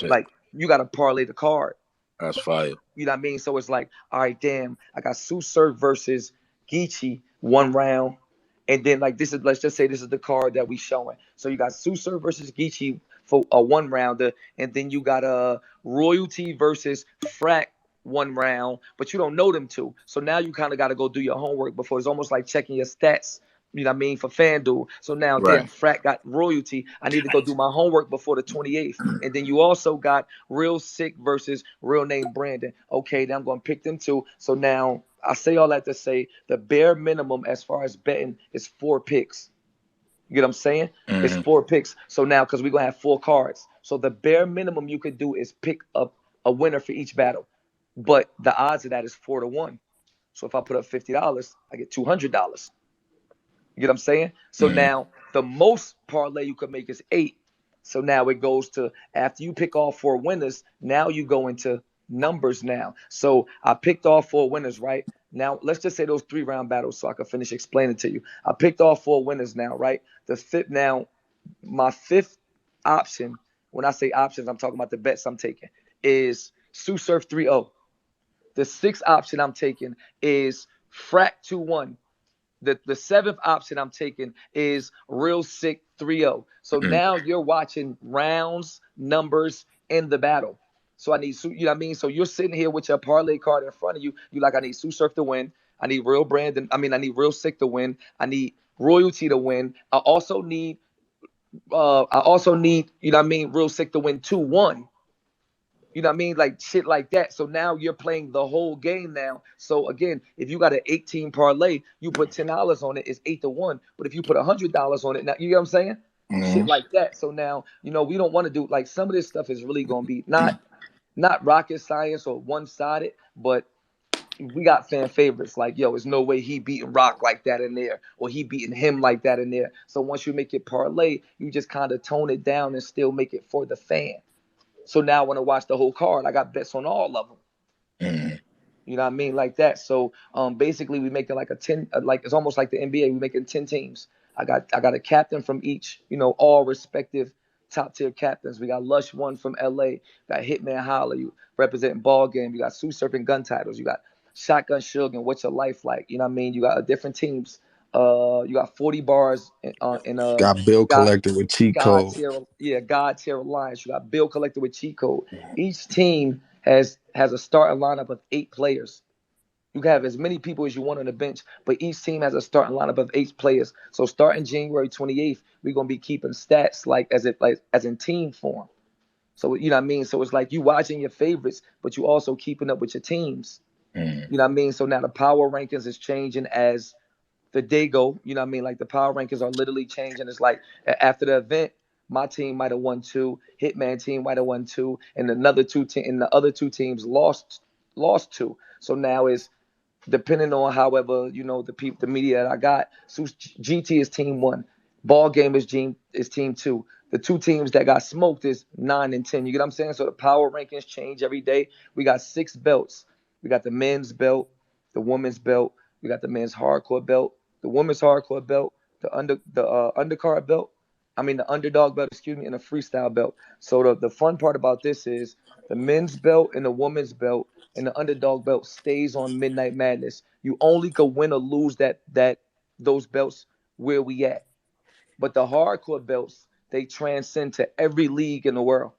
bet. like you got to parlay the card. That's fire. You know what I mean? So it's like, all right, damn, I got Susur versus Geechee 1 round. And then like this is, let's just say this is the card that we showing. So you got Susur versus Geechee for a 1 rounder, and then you got a Royalty versus Frack 1 round, but you don't know them two. So now you kind of got to go do your homework before. It's almost like checking your stats. You know what I mean, for FanDuel. So now, damn, Right. Frack got Royalty. I need to go do my homework before the 28th. And then you also got Real Sick versus Real Name Brandon. Okay, then I'm going to pick them two. So now I say all that to say the bare minimum as far as betting is 4 picks. You get what I'm saying? It's Mm-hmm. 4 picks. So now, because we're going to have 4 cards. So the bare minimum you could do is pick up a winner for each battle. But the odds of that is 4 to 1. So if I put up $50, I get $200. You get what I'm saying? So Mm-hmm. now the most parlay you could make is 8. So now it goes to, after you pick all 4 winners, now you go into numbers now. So I picked all 4 winners, right? Now let's just say those 3 round battles so I can finish explaining to you. I picked all 4 winners now, right? The fifth now, my fifth option, when I say options, I'm talking about the bets I'm taking, is Sue Surf 3-0. The sixth option I'm taking is Frack 2-1. The seventh option I'm taking is Real Sick 3-0. So Mm-hmm. now you're watching rounds, numbers in the battle. So I need, you know what I mean? So you're sitting here with your parlay card in front of you. You like, I need Sue Surf to win. I need Real Brandon. I mean, I need Real Sick to win. I need Royalty to win. I also need, you know what I mean, Real Sick to win 2-1. You know what I mean? Like shit like that. So now you're playing the whole game now. So again, if you got an 18 parlay, you put $10 on it, it's 8 to 1. But if you put $100 on it, now you know what I'm saying? Shit Mm-hmm. like that. So now, we don't want to do like some of this stuff is really gonna be not rocket science or one-sided, but we got fan favorites. Like, yo, there's no way he beating Rock like that in there, or he beating him like that in there. So once you make it parlay, you just kind of tone it down and still make it for the fan. So now I want to watch the whole card. I got bets on all of them. Mm-hmm. You know what I mean? Like that. So basically we making like a 10, like it's almost like the NBA. We making 10 teams. I got a captain from each, all respective top tier captains. We got Lush one from LA, got Hitman Holla, you representing ball game. You got Sue Surfing gun titles. You got Shotgun Shug and What's Your Life Like? You know what I mean? You got different teams. You got 40 bars in Got Bill God collected with cheat God code. tier, yeah, God tier alliance. You got Bill collected with cheat code. Each team has a starting lineup of 8 players. You can have as many people as you want on the bench, but each team has a starting lineup of 8 players. So starting January 28th, we're gonna be keeping stats as in team form. So you know what I mean. So it's like you watching your favorites, but you also keeping up with your teams. Mm-hmm. You know what I mean. So now the power rankings is changing as the day go. You know what I mean? Like the power rankings are literally changing. It's like after the event, my team might have won 2, Hitman team might have won 2, and the other 2 teams lost 2. So now it's depending on however the media that I got. So GT is team 1, ball game is team 2. The 2 teams that got smoked is 9 and 10. You get what I'm saying? So the power rankings change every day. We got 6 belts. We got the men's belt, the women's belt. We got the men's hardcore belt, the women's hardcore belt, the undercard belt. I mean the underdog belt, excuse me, and the freestyle belt. So the fun part about this is the men's belt and the women's belt and the underdog belt stays on Midnight Madness. You only could win or lose those belts where we at. But the hardcore belts, they transcend to every league in the world.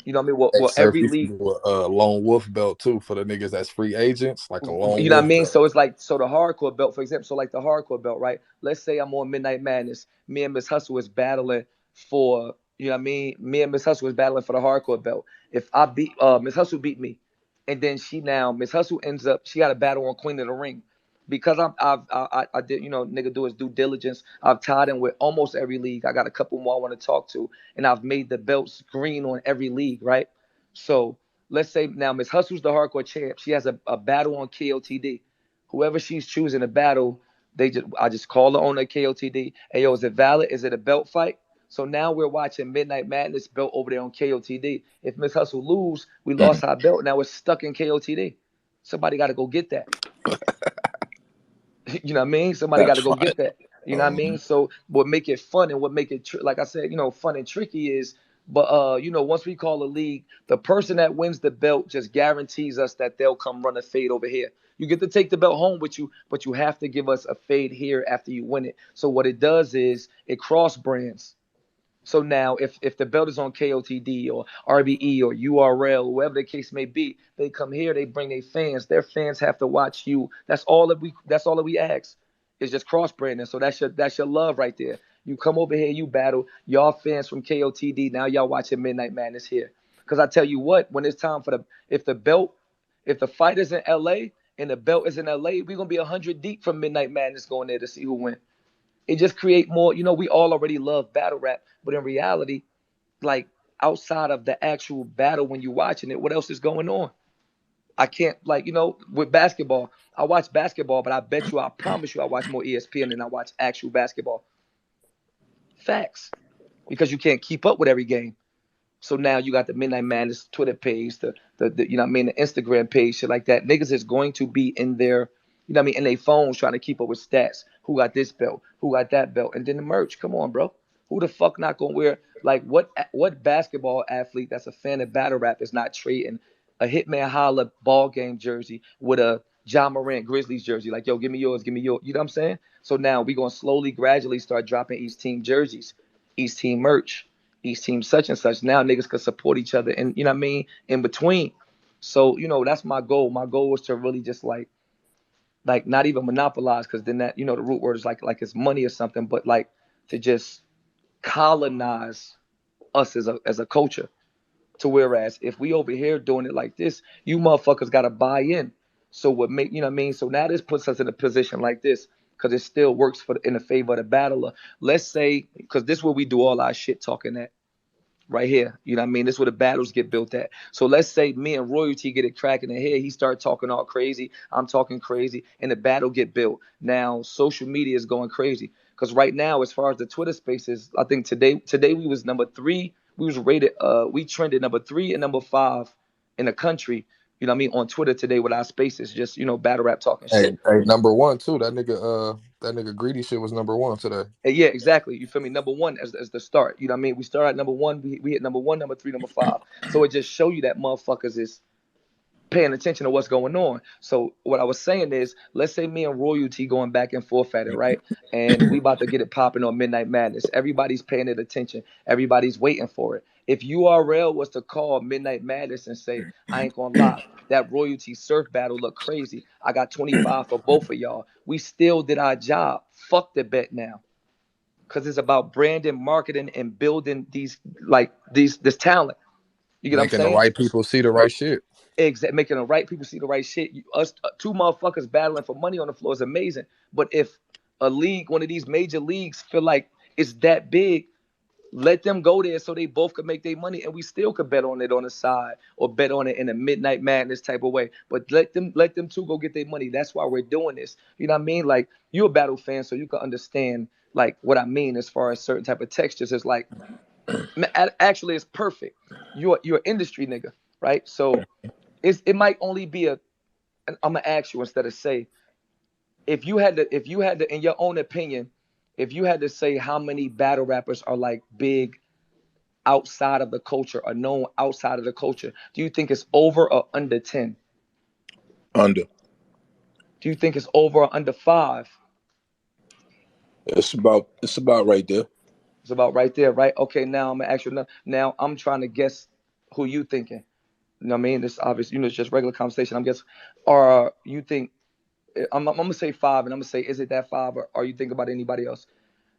You know what I mean? Hey, Well, Surf, every you can league. do a lone wolf belt too for the niggas that's free agents, like a lone You know what I wolf mean? belt. So it's like, so the hardcore belt, for example, so like the hardcore belt, right? Let's say I'm on Midnight Madness. Me and Miss Hustle is battling for, you know what I mean? Me and Miss Hustle is battling for the hardcore belt. If I beat Miss Hustle beat me, and then Miss Hustle ends up, she got a battle on Queen of the Ring. Because I did, nigga do his due diligence. I've tied in with almost every league. I got a couple more I want to talk to, and I've made the belts green on every league, right? So let's say now Miss Hustle's the hardcore champ. She has a battle on KOTD. Whoever she's choosing to battle, I just call her on the KOTD. Hey yo, is it valid? Is it a belt fight? So now we're watching Midnight Madness belt over there on KOTD. If Miss Hustle lose, we Mm-hmm. lost our belt. Now we're stuck in KOTD. Somebody got to go get that. You know what I mean? Somebody got That's to go fine. get that. You know what I Um, mean? So what make it fun and what make it like I said, fun and tricky is But once we call a league, the person that wins the belt just guarantees us that they'll come run a fade over here. You get to take the belt home with you, but you have to give us a fade here after you win it. So what it does is it cross brands. So now, if the belt is on KOTD or RBE or URL, whoever the case may be, they come here, they bring their fans. Their fans have to watch you. That's all that we ask. It's just cross branding. So that's your love right there. You come over here, you battle. Y'all fans from KOTD, now y'all watching Midnight Madness here. Because I tell you what, when it's time for if the fight is in LA and the belt is in LA, we're gonna be 100 deep from Midnight Madness going there to see who wins. It just create more. We all already love battle rap, but in reality, like outside of the actual battle, when you're watching it, what else is going on? I can't with basketball. I watch basketball, but I promise you, I watch more ESPN than I watch actual basketball. Facts, because you can't keep up with every game. So now you got the Midnight Madness Twitter page, the the Instagram page, shit like that. Niggas is going to be in their, in their phones trying to keep up with stats. Who got this belt? Who got that belt? And then the merch. Come on, bro. Who the fuck not gonna wear like what basketball athlete that's a fan of battle rap is not trading a Hitman Holla ball game jersey with a John Morant Grizzlies jersey? Like, yo, give me yours, give me yours. You know what I'm saying? So now we gonna slowly, gradually start dropping each team jerseys, each team merch, each team such and such. Now niggas can support each other and in between. So, that's my goal. My goal is to really just like not even monopolize, because then that, the root word is like it's money or something, but like to just colonize us as a culture. To whereas if we over here doing it like this, you motherfuckers gotta buy in. So what make you know what I mean? So now this puts us in a position like this, because it still works in the favor of the battler. Let's say, because this is where we do all our shit talking at right here. You know what I mean? This is where the battles get built at. So let's say me and Royalty get it cracking in here. He start talking all crazy. I'm talking crazy, and the battle get built. Now social media is going crazy, because right now, as far as the Twitter spaces, I think today we was number 3. We was rated. We trended number 3 and number 5 in the country. You know what I mean, on Twitter today with our spaces, just battle rap talking shit. Hey, number one too. That nigga greedy shit was number one today. And yeah, exactly. You feel me? Number one as the start. You know what I mean? We start at number 1. We hit number 1, number 3, number 5. So it just show you that motherfuckers is paying attention to what's going on. So what I was saying is, let's say me and Royalty going back and forth at it, right? And we about to get it popping on Midnight Madness. Everybody's paying it attention. Everybody's waiting for it. If URL was to call Midnight Madness and say, I ain't gonna lie, that Royalty surf battle looked crazy. I got 25 for both of y'all. We still did our job. Fuck the bet now. Because it's about branding, marketing, and building this talent. You get what I'm Making the saying? right people see the right shit. Making the right people see the right shit. Us two motherfuckers battling for money on the floor is amazing. But if a league, one of these major leagues, feel like it's that big, let them go there so they both could make their money, and we still could bet on it on the side or bet on it in a Midnight Madness type of way. But let them two go get their money. That's why we're doing this. You know what I mean? Like, you're a battle fan, so you can understand like what I mean as far as certain type of textures. It's like, actually, it's perfect. You're an industry nigga, right? So it might only be I'm gonna ask you instead of say, if you had to in your own opinion, if you had to say how many battle rappers are like big outside of the culture or known outside of the culture, do you think it's over or under 10? Under. Do you think it's over or under 5? It's about right there. It's about right there, right? Okay, now I'm gonna ask you now I'm trying to guess who you thinking. You know what I mean? This obviously, it's just regular conversation. I'm guessing, or you think I'm gonna say 5, and I'm gonna say, is it that 5, or you think about anybody else?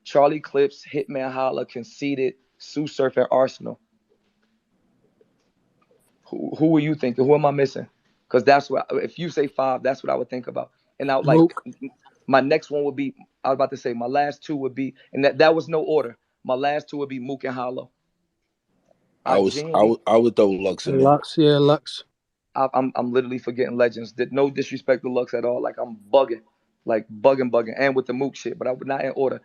Charlie Clips, Hitman Holla, Conceited, Sue Surf, and Arsenal. Who are you thinking? Who am I missing? Because that's what, if you say 5, that's what I would think about. And I would like, Mook. my next one would be, I was about to say my last 2 would be, and that was no order. My last 2 would be Mook and Hollow. I I was I genuinely, would I would throw Lux in there. Lux, yeah, Lux. I'm literally forgetting legends. No disrespect to Lux at all. Like, I'm bugging, like bugging, and with the Mook shit. But I would not in order.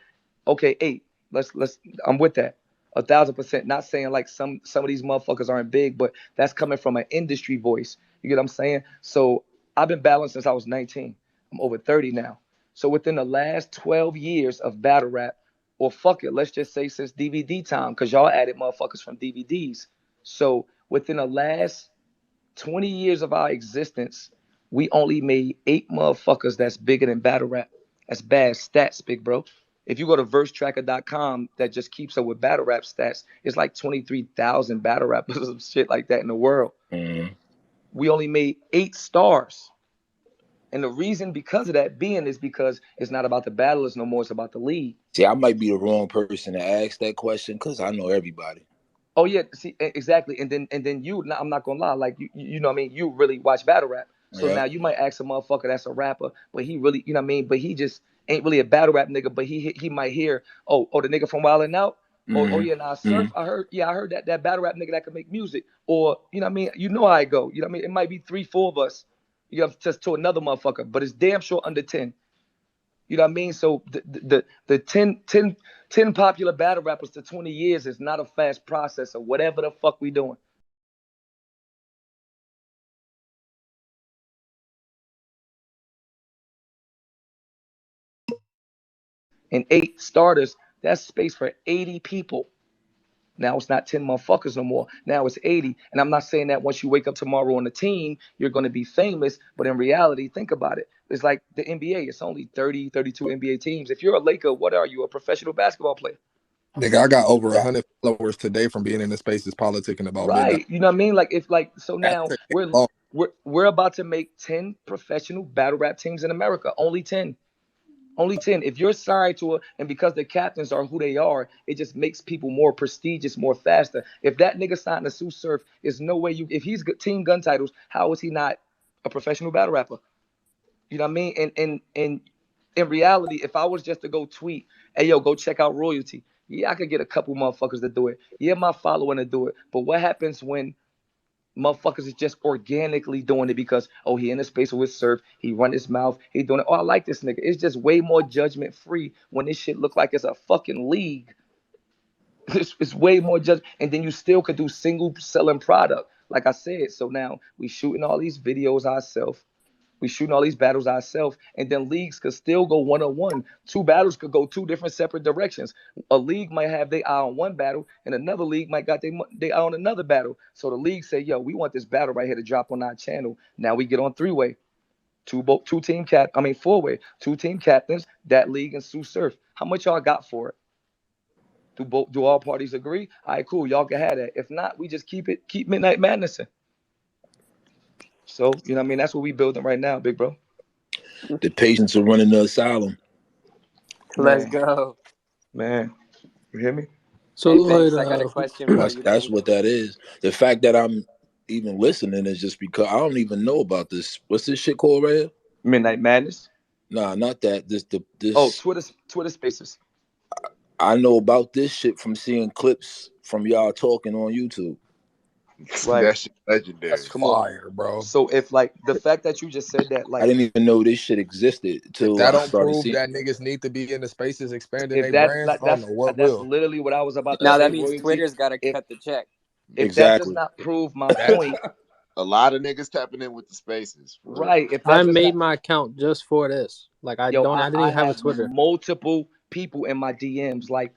Okay, 8. Let's. I'm with that. 1,000%. Not saying like some of these motherfuckers aren't big, but that's coming from an industry voice. You get what I'm saying? So I've been battling since I was 19. I'm over 30 now. So within the last 12 years of battle rap, Or fuck it, let's just say since DVD time, because y'all added motherfuckers from DVDs. So within the last 20 years of our existence, we only made 8 motherfuckers that's bigger than battle rap. That's bad stats, big bro. If you go to versetracker.com that just keeps up with battle rap stats, it's like 23,000 battle rappers and shit like that in the world. Mm-hmm. We only made 8 stars. And the reason because of that being is because it's not about the battlers no more, it's about the league. See, I might be the wrong person to ask that question because I know everybody. Oh yeah, see exactly, and then you. Now, I'm not gonna lie, like you know what I mean. You really watch battle rap, so Yeah. now you might ask a motherfucker that's a rapper, but he really, you know what I mean. But he just ain't really a battle rap nigga. But he might hear, oh the nigga from Wild 'N Out. Oh yeah, now Surf. Mm-hmm. I heard that battle rap nigga that can make music. Or you know what I mean. You know how I go. You know what I mean. It might be 3, 4 of us. You have just to another motherfucker, but it's damn sure under 10. You know what I mean? So the 10 popular battle rappers to 20 years is not a fast process of whatever the fuck we doing. And 8 starters, that's space for 80 people. Now it's not 10 motherfuckers no more. Now it's 80. And I'm not saying that once you wake up tomorrow on the team, you're going to be famous. But in reality, think about it. It's like the NBA. It's only 30, 32 NBA teams. If you're a Laker, what are you? A professional basketball player? Nigga, I got over 100 followers today from being in the spaces politicking about midnight. Right. You know what I mean? Like if like so That now shit ain't we're long. we're about to make 10 professional battle rap teams in America. Only 10. Only 10. If you're signed to it, and because the captains are who they are, it just makes people more prestigious, more faster. If that nigga signed to Sue Surf, there's no way you. If he's team gun titles, how is he not a professional battle rapper? You know what I mean? And in reality, if I was just to go tweet, hey yo, go check out royalty. Yeah, I could get a couple motherfuckers to do it. Yeah, my following to do it. But what happens when motherfuckers is just organically doing it because he in a space with Surf, he run his mouth, he doing it. Oh, I like this nigga. It's just way more judgment free when this shit look like it's a fucking league. It's way more judgment, and then you still could do single selling product, like I said. So now we shooting all these videos ourselves. We shooting all these battles ourselves, and then leagues could still go 1-on-1. 2 battles could go 2 different separate directions. A league might have their eye on one battle, and another league might got their eye on another battle. So the league say, "Yo, we want this battle right here to drop on our channel." Now we get on 3-way, two 4-way, 2 team captains, that league and Sue Surf. How much y'all got for it? Do all parties agree? All right, cool. Y'all can have that. If not, we just keep Midnight Madness. So you know what I mean. That's what we building right now, big bro. The patients are running the asylum. Let's go. Man, you hear me? So hey, Lloyd, I got a question for you. That's what that is. The fact that I'm even listening is just because I don't even know about this. What's this shit called right here? Midnight Madness. Nah, not that. This. Oh, Twitter Spaces. I know about this shit from seeing clips from y'all talking on YouTube. Right. That shit legendary. That's fire, bro. So if like the fact that you just said that, like I didn't even know this shit existed until that I don't started prove seeing. that niggas need to be in the spaces expanding their that brands. I don't know what that's will. literally what I was about to now say. That means royalty. Twitter's got to cut the check. If exactly. that does not prove my point, a lot of niggas tapping in with the spaces. Right. If I made my account just for this. Like I didn't even have a Twitter. Multiple people in my DMs, like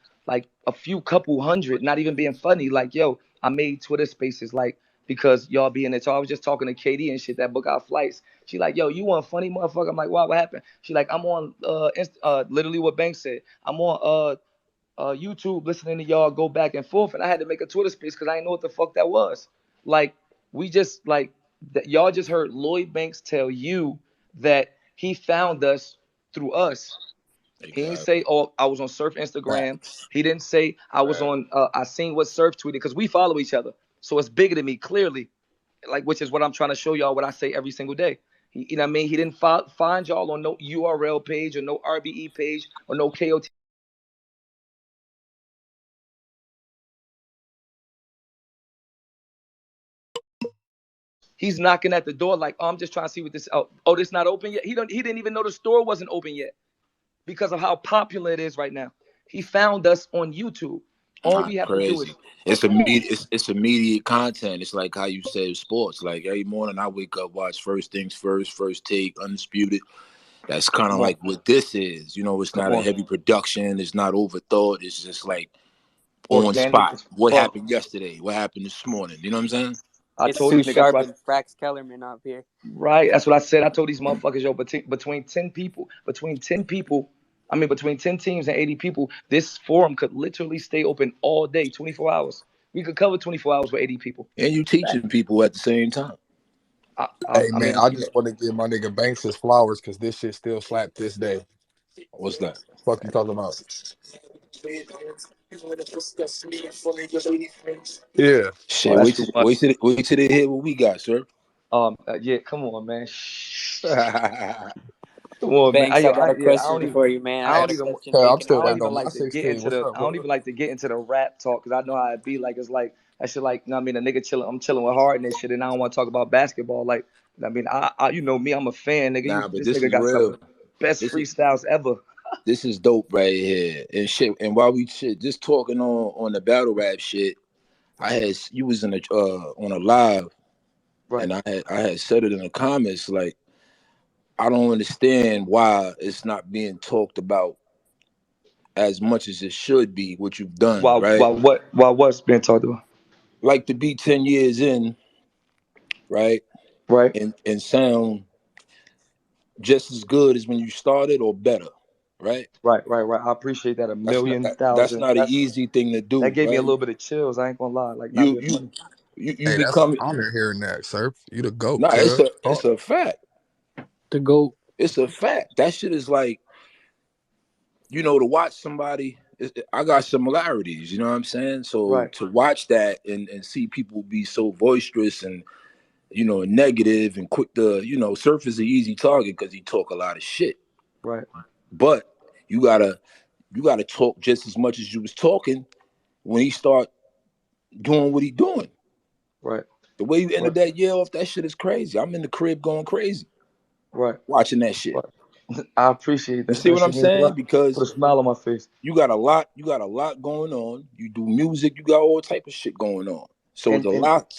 a few couple hundred, not even being funny. Like, yo, I made Twitter Spaces, like because y'all be in it. So I was just talking to Katie and shit that book out flights. She like, yo, you want funny motherfucker? I'm like, what happened? She like, I'm on literally what Banks said. I'm on YouTube listening to y'all go back and forth, and I had to make a Twitter Space because I didn't know what the fuck that was. Like, we just like y'all just heard Lloyd Banks tell you that he found us through us. Exactly. He didn't say, "Oh, I was on Surf Instagram." He didn't say, "I was on." I seen what Surf tweeted because we follow each other, so it's bigger than me clearly. Like, which is what I'm trying to show y'all. What I say every single day. You know what I mean? He didn't find y'all on no URL page or no RBE page or no KOT. He's knocking at the door like, "Oh, I'm just trying to see what this. Oh, this not open yet." He didn't even know the store wasn't open yet because of how popular it is right now. He found us on YouTube. All we have to do is it's immediate content. It's like how you say sports. Like every morning I wake up, watch First Things First, First Take, Undisputed. That's kind of like what this is. You know, it's not a heavy production. It's not overthought. It's just like on spot. What happened yesterday? What happened this morning? You know what I'm saying? I told these niggas and Frax Kellerman up here. Right. That's what I said. I told these motherfuckers, yo, between 10 teams and 80 people, this forum could literally stay open all day, 24 hours. We could cover 24 hours with 80 people. And you teaching people at the same time. I just want to give my nigga Banks his flowers because this shit still slapped this day. What's that? Fuck you talking about? Yeah. Shit, wait till they hear what we got, sir. Yeah, come on, man. Come on, Banks, man. I got a question for you, man. I don't even like to get into the rap talk because I know how it be. Like it's like I should like. You know what I mean, a nigga chilling. I'm chilling with Harden and shit, and I don't want to talk about basketball. Like I mean, I you know me, I'm a fan, nigga. Nah, but this nigga got some of the best freestyles ever. This is dope right here and shit. And while we just talking on the battle rap shit, you was in on a live, right? And I had said it in the comments like. I don't understand why it's not being talked about as much as it should be, what you've done, right? Why what's being talked about? Like to be 10 years in, right? Right. And sound just as good as when you started or better, right? Right. I appreciate that That's not an easy thing to do. That gave me a little bit of chills. I ain't gonna lie. Like you become. I'm hearing that, sir. You the GOAT. Nah, it's a fact. The GOAT. It's a fact. That shit is like, you know, to watch somebody. I got similarities. You know what I'm saying? So to watch that and see people be so boisterous and, you know, negative and quick to, you know, Surf is an easy target because he talk a lot of shit. Right. But you gotta talk just as much as you was talking when he start doing what he doing. Right. The way you ended that year off, that shit is crazy. I'm in the crib going crazy. Right. Watching that shit. Right. I appreciate that. You see what I'm saying? Because put a smile on my face. You got a lot going on. You do music, you got all type of shit going on. So not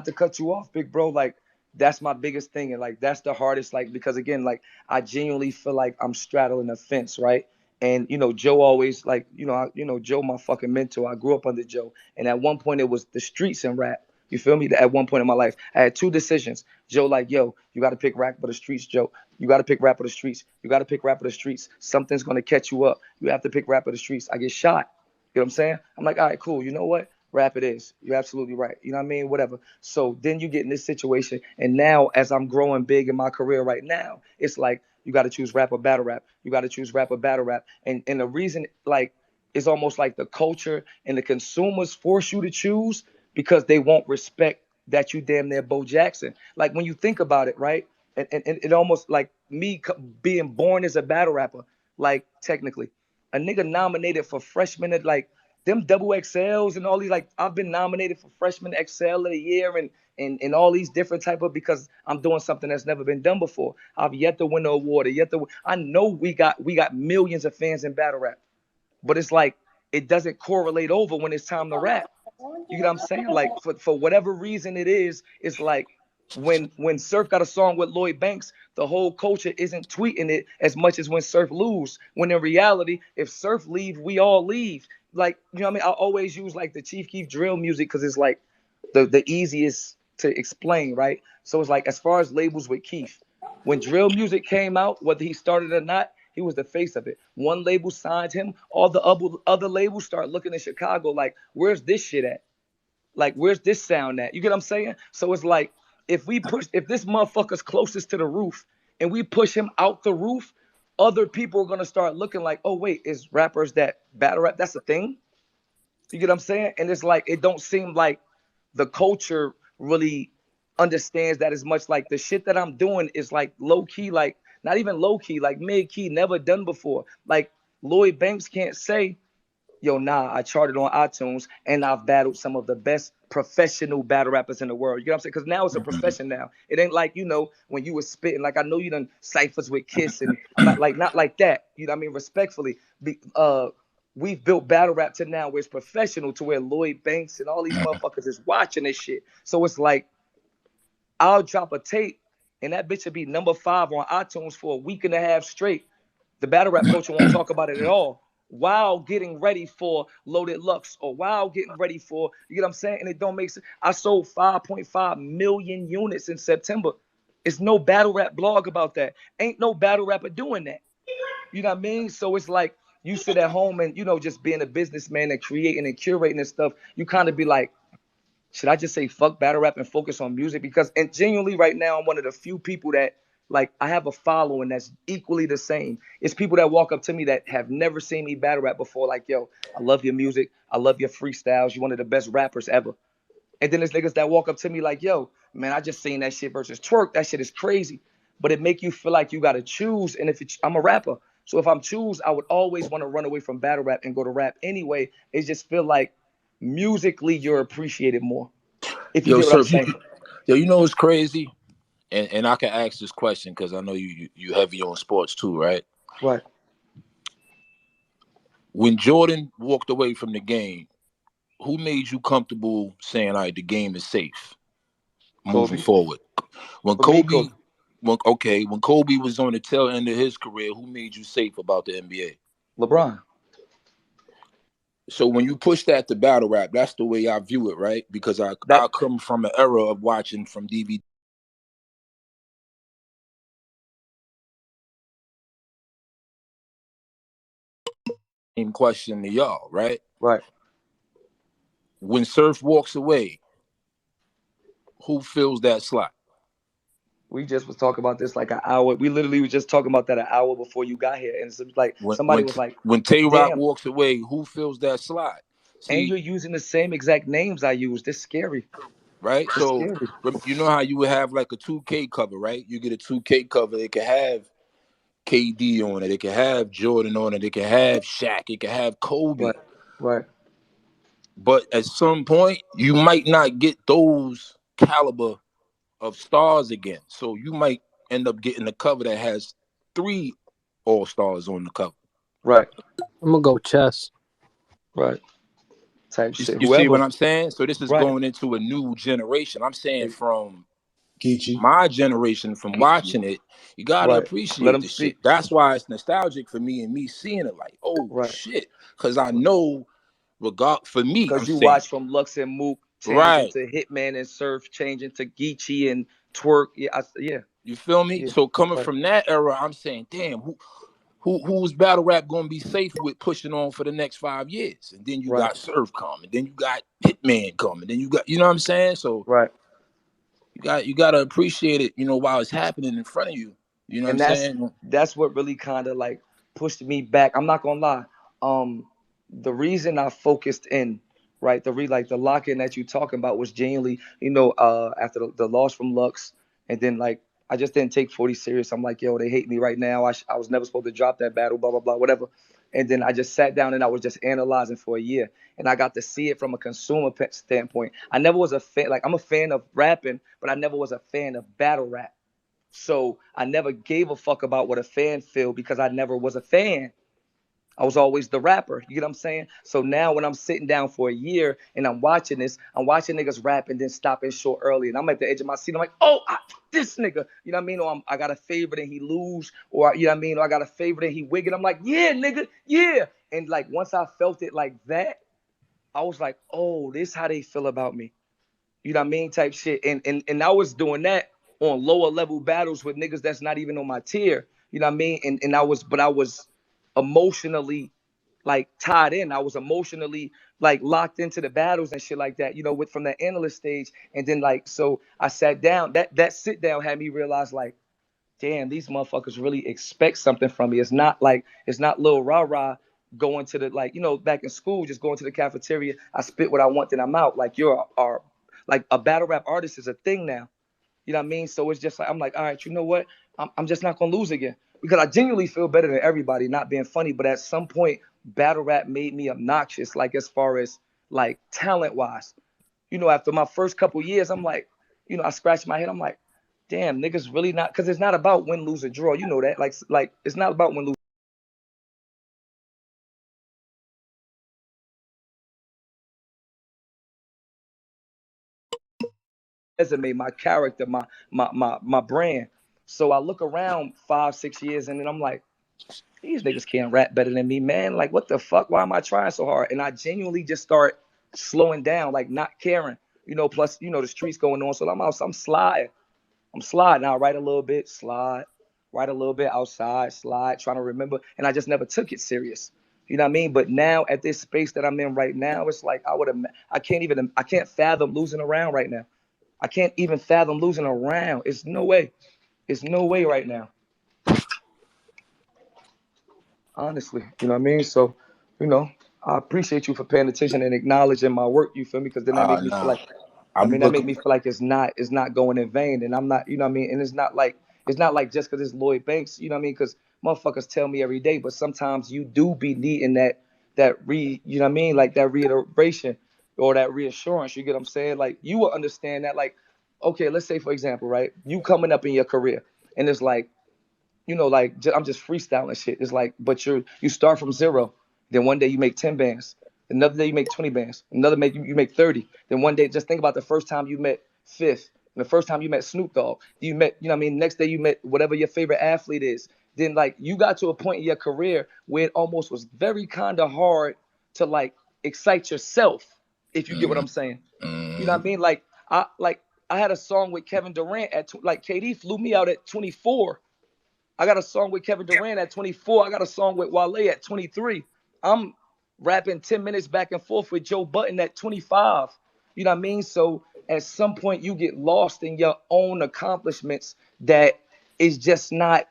to cut you off, big bro, like that's my biggest thing. And like that's the hardest, like, because again, like I genuinely feel like I'm straddling the fence, right? And you know, Joe always like, Joe, my fucking mentor. I grew up under Joe. And at one point it was the streets and rap. You feel me? At one point in my life, I had two decisions. Joe, like, yo, you got to pick rap or the streets, Joe. You got to pick rap or the streets. You got to pick rap or the streets. Something's going to catch you up. You have to pick rap or the streets. I get shot. You know what I'm saying? I'm like, all right, cool. You know what? Rap it is. You're absolutely right. You know what I mean? Whatever. So then you get in this situation. And now, as I'm growing big in my career right now, it's like, you got to choose rap or battle rap. You got to choose rap or battle rap. And the reason, like, it's almost like the culture and the consumers force you to choose because they won't respect that you damn near Bo Jackson. Like when you think about it, right? And it almost like me being born as a battle rapper, like technically, a nigga nominated for freshman at like them double XLs and all these, like I've been nominated for freshman XL of the year and all these different type of, because I'm doing something that's never been done before. I've yet to win the award. I know we got millions of fans in battle rap, but it's like it doesn't correlate over when it's time to rap. You get what I'm saying? Like for whatever reason it is, it's like when Surf got a song with Lloyd Banks, the whole culture isn't tweeting it as much as when Surf lose. When in reality, if Surf leave, we all leave. Like, you know what I mean? I always use like the Chief Keef drill music because it's like the easiest to explain, right? So it's like as far as labels with Keef, when drill music came out, whether he started or not, he was the face of it. One label signed him. All the other labels start looking in Chicago like, where's this shit at? Like, where's this sound at? You get what I'm saying? So it's like, if this motherfucker's closest to the roof and we push him out the roof, other people are going to start looking like, oh, wait, is rappers that battle rap? That's a thing? You get what I'm saying? And it's like, it don't seem like the culture really understands that as much. Like the shit that I'm doing is like low key, like not even low key, like mid key, never done before. Like Lloyd Banks can't say, yo, nah, I charted on iTunes and I've battled some of the best professional battle rappers in the world. You know what I'm saying? Because now it's a profession now. It ain't like, you know, when you was spitting, like I know you done ciphers with Kiss and I'm not like that. You know what I mean? Respectfully, we've built battle rap to now where it's professional to where Lloyd Banks and all these motherfuckers is watching this shit. So it's like, I'll drop a tape and that bitch would be number 5 on iTunes for a week and a half straight. The battle rap culture won't talk about it at all. While getting ready for Loaded Lux, or while getting ready for, you know what I'm saying? And it don't make sense. I sold 5.5 million units in September. It's no battle rap blog about that. Ain't no battle rapper doing that. You know what I mean? So it's like you sit at home and, just being a businessman and creating and curating and stuff, you kind of be like, should I just say fuck battle rap and focus on music? Because, and genuinely right now, I'm one of the few people that, like, I have a following that's equally the same. It's people that walk up to me that have never seen me battle rap before, like, yo, I love your music. I love your freestyles. You're one of the best rappers ever. And then there's niggas that walk up to me like, yo, man, I just seen that shit versus Twerk. That shit is crazy. But it make you feel like you got to choose. And I'm a rapper. So if I'm choose, I would always want to run away from battle rap and go to rap anyway. It just feel like musically you're appreciated more. If you get what I'm saying. Yo, you know what's crazy? And I can ask this question because I know you heavy on sports too, right? Right. When Jordan walked away from the game, who made you comfortable saying, all right, the game is safe moving forward? When Kobe was on the tail end of his career, who made you safe about the NBA? LeBron. So when you push that to battle rap, that's the way I view it, right? Because I come from an era of watching from DVD. Same question to y'all, right? Right. When Surf walks away, who fills that slot? We just was talking about this like an hour. We literally was just talking about that an hour before you got here, and it's like somebody was like, "When Tay Rock walks away, who fills that slot?" See, and you're using the same exact names I used. It's scary, right? It's so scary. You know how you would have like a 2K cover, right? You get a 2K cover. It can have KD on it. It can have Jordan on it. It can have Shaq. It can have Kobe. Right. But at some point, you might not get those caliber of stars again. So you might end up getting a cover that has 3 all-stars on the cover. Right. I'm gonna go chess. Right. Type shit. You see what I'm saying? So this is going into a new generation. I'm saying from my generation, from watching it, you gotta appreciate the shit. That's why it's nostalgic for me and me seeing it like, oh shit, because I know. For me, because you watch from Lux and Mook changing to Hitman and Surf, changing to Geechee and Twerk. Yeah. You feel me? So coming from that era, I'm saying, damn, who's battle rap gonna be safe with pushing on for the next 5 years? And then you got Surf coming, then you got Hitman coming, then you got, you know what I'm saying? So you gotta appreciate it, while it's happening in front of you. You know what I'm saying? That's what really kind of like pushed me back. I'm not gonna lie. The reason I focused in, right, the lock-in that you talking about was genuinely, after the loss from Lux, and then like I just didn't take 40 serious. I'm like, yo, they hate me right now. I was never supposed to drop that battle, blah blah blah, whatever. And then I just sat down and I was just analyzing for a year, and I got to see it from a consumer standpoint. I never was a fan. Like, I'm a fan of rapping, but I never was a fan of battle rap. So I never gave a fuck about what a fan feel because I never was a fan. I was always the rapper. You get what I'm saying? So now when I'm sitting down for a year and I'm watching this, I'm watching niggas rap and then stopping short early. And I'm at the edge of my seat. I'm like, oh, this nigga. You know what I mean? Or I got a favorite and he lose. Or, you know what I mean? Or I got a favorite and he wig it. I'm like, yeah, nigga, yeah. And like once I felt it like that, I was like, oh, this how they feel about me. You know what I mean? Type shit. And I was doing that on lower level battles with niggas that's not even on my tier. You know what I mean? And I was emotionally like tied in. I was emotionally like locked into the battles and shit like that, with from the analyst stage. And then like, so I sat down. That sit down had me realize like, damn, these motherfuckers really expect something from me. It's not Lil Rah-Rah going to the, like, back in school, just going to the cafeteria. I spit what I want, then I'm out. Like, like a battle rap artist is a thing now. You know what I mean? So it's just like, I'm like, all right, you know what? I'm just not going to lose again. Because I genuinely feel better than everybody, not being funny. But at some point, battle rap made me obnoxious, like as far as like talent-wise. After my first couple years, I'm like, I scratched my head. I'm like, damn, niggas really not, because it's not about win, lose, or draw. You know that. Like it's not about win, lose. resume, my character, my brand. So I look around 5-6 years and then I'm like, these niggas can't rap better than me, man. Like, what the fuck? Why am I trying so hard? And I genuinely just start slowing down, like not caring, plus, the streets going on. So I'm sliding. I write a little bit, slide, write a little bit outside, slide, trying to remember. And I just never took it serious. You know what I mean? But now at this space that I'm in right now, it's like I can't fathom losing a round right now. I can't even fathom losing a round. It's no way. It's no way right now. Honestly, you know what I mean? So, I appreciate you for paying attention and acknowledging my work. You feel me? Because then that make me feel like, that make me feel like it's not going in vain, and I'm not, you know what I mean? And it's not like just because it's Lloyd Banks, you know what I mean? Because motherfuckers tell me every day, but sometimes you do be needing you know what I mean? Like that reiteration or that reassurance. You get what I'm saying? Like you will understand that. Like, okay, let's say for example, right? You coming up in your career, and it's like, like I'm just freestyling shit. It's like, but you start from zero. Then one day you make 10 bands. Another day you make 20 bands. Another day you make 30. Then one day, just think about the first time you met Fifth. And the first time you met Snoop Dogg. You met, you know what I mean? Next day you met whatever your favorite athlete is. Then like you got to a point in your career where it almost was very kind of hard to like excite yourself, if you get what I'm saying. You know what I mean? Like I had a song with Kevin Durant like KD flew me out at 24. I got a song with Kevin Durant at 24. I got a song with Wale at 23. I'm rapping 10 minutes back and forth with Joe Budden at 25. You know what I mean? So at some point you get lost in your own accomplishments that is just not,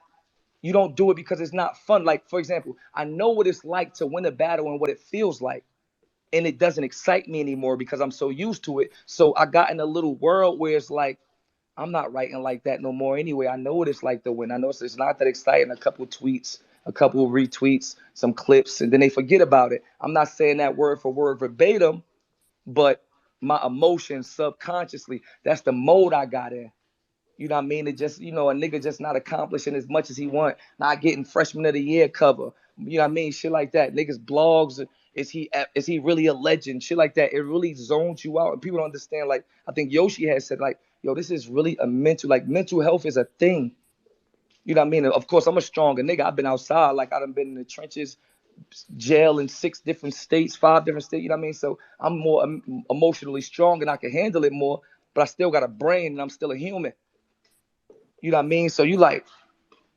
you don't do it because it's not fun. Like, for example, I know what it's like to win a battle and what it feels like. And it doesn't excite me anymore because I'm so used to it. So I got in a little world where it's like, I'm not writing like that no more anyway. I know what it's like to win. I know it's not that exciting. A couple tweets, a couple retweets, some clips, and then they forget about it. I'm not saying that word for word verbatim, but my emotions subconsciously, that's the mode I got in. You know what I mean? It just, a nigga just not accomplishing as much as he want, not getting freshman of the year cover. You know what I mean? Shit like that. Niggas blogs, is he really a legend? Shit like that. It really zones you out. And people don't understand. Like, I think Yoshi has said, like, yo, this is really a mental health is a thing. You know what I mean? Of course, I'm a stronger nigga. I've been outside. Like, I done been in the trenches, jail in 6 different states, 5 different states. You know what I mean? So I'm more emotionally strong and I can handle it more, but I still got a brain and I'm still a human. You know what I mean? So you like,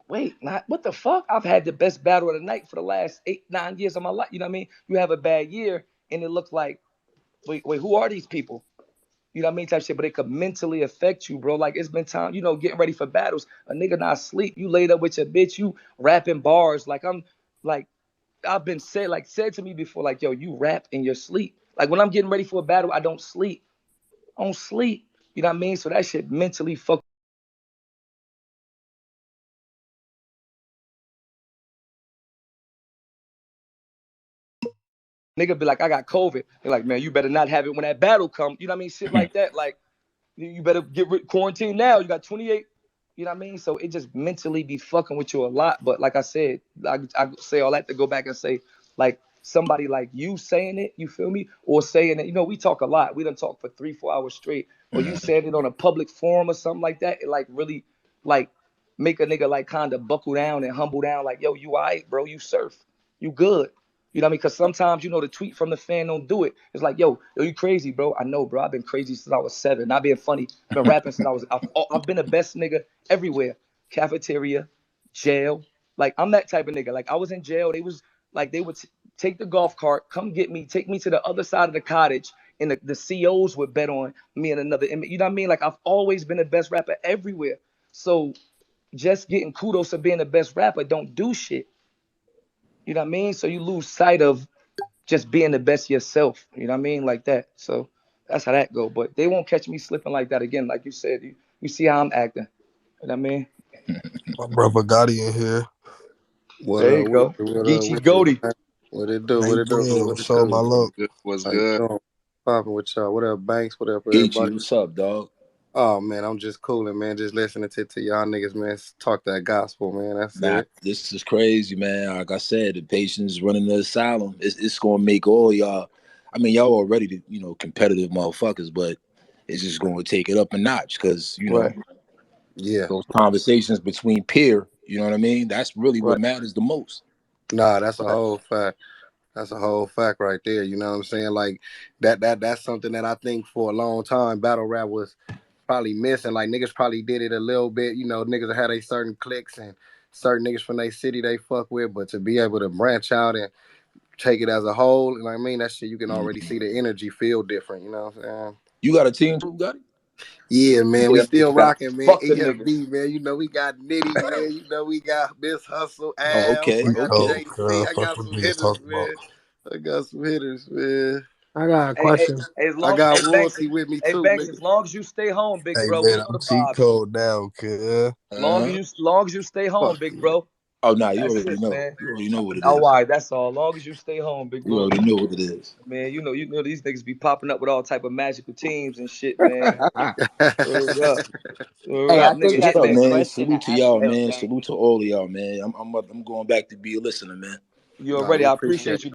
wait, what the fuck? I've had the best battle of the night for the last 8-9 years of my life. You know what I mean? You have a bad year and it looks like, wait, who are these people? You know what I mean? Type shit, but it could mentally affect you, bro. Like, it's been time, getting ready for battles. A nigga not asleep. You laid up with your bitch. You rapping bars. Like, I've been said to me before, like, yo, you rap in your sleep. Like, when I'm getting ready for a battle, I don't sleep. I don't sleep. You know what I mean? So that shit mentally fuck. Nigga be like, I got COVID. They're like, man, you better not have it when that battle come. You know what I mean? Shit like that. Like, you better get quarantined now. You got 28. You know what I mean? So it just mentally be fucking with you a lot. But like I said, I say all that to go back and say, like, somebody like you saying it, you feel me? Or saying it, we talk a lot. We done talk for 3-4 hours straight. Or you saying it on a public forum or something like that, it like really like make a nigga like kind of buckle down and humble down. Like, yo, you all right, bro? You surf. You good. You know what I mean? Because sometimes, the tweet from the fan don't do it. It's like, yo, you crazy, bro. I know, bro. I've been crazy since I was 7. Not being funny. I've been rapping since I've been the best nigga everywhere. Cafeteria, jail. Like, I'm that type of nigga. Like, I was in jail. They would take the golf cart, come get me, take me to the other side of the cottage, and the COs would bet on me and another inmate. You know what I mean? Like, I've always been the best rapper everywhere. So just getting kudos for being the best rapper don't do shit. You know what I mean? So you lose sight of just being the best yourself. You know what I mean? Like that. So that's how that go. But they won't catch me slipping like that again. Like you said, you see how I'm acting. You know what I mean? My brother Gotti in here. There you go. Geechee Goaty. What it do? What's up, my love? What's good? Popping with y'all. What up, Banks? What up, everybody? What's up, dog? Oh, man, I'm just cooling, man. Just listening to y'all niggas, man. Talk that gospel, man. That's it. This is crazy, man. Like I said, the patient's running the asylum. It's going to make all y'all, I mean, y'all already, competitive motherfuckers, but it's just going to take it up a notch because Right. those conversations between peer, you know what I mean? That's really what matters the most. Nah, that's a whole fact. That's a whole fact right there. You know what I'm saying? Like that's something that I think for a long time battle rap was probably missing. Like niggas probably did it a little bit. You know, niggas had a certain cliques and certain niggas from their city they fuck with, but to be able to branch out and take it as a whole, and I mean that shit, you can already see the energy feel different. You know what I'm saying? You got a team too, got it? Yeah, man, we still rocking, man. Fuck the EFB, man. You know we got Nitty, man. You know we got Miss Hustle, Al. Okay, I got okay. JC. I got some hitters, man. I got some hitters, man. I got a question. I got royalty with me too, Banks, nigga. as long as you stay home, big bro. Man, I'm cheat code now, cuz. Long as you stay home, big bro. Oh, nah, you already know. Man. You already know what it is. Oh, why? That's all. Long as you stay home, big bro. You already know what it is. Man, you know these niggas be popping up with all type of magical teams and shit, man. Word up. Hey, I think that's up, a man. question. Salute to y'all, man. Salute to all of y'all, man. I'm going back to be a listener, man. You already. I appreciate you.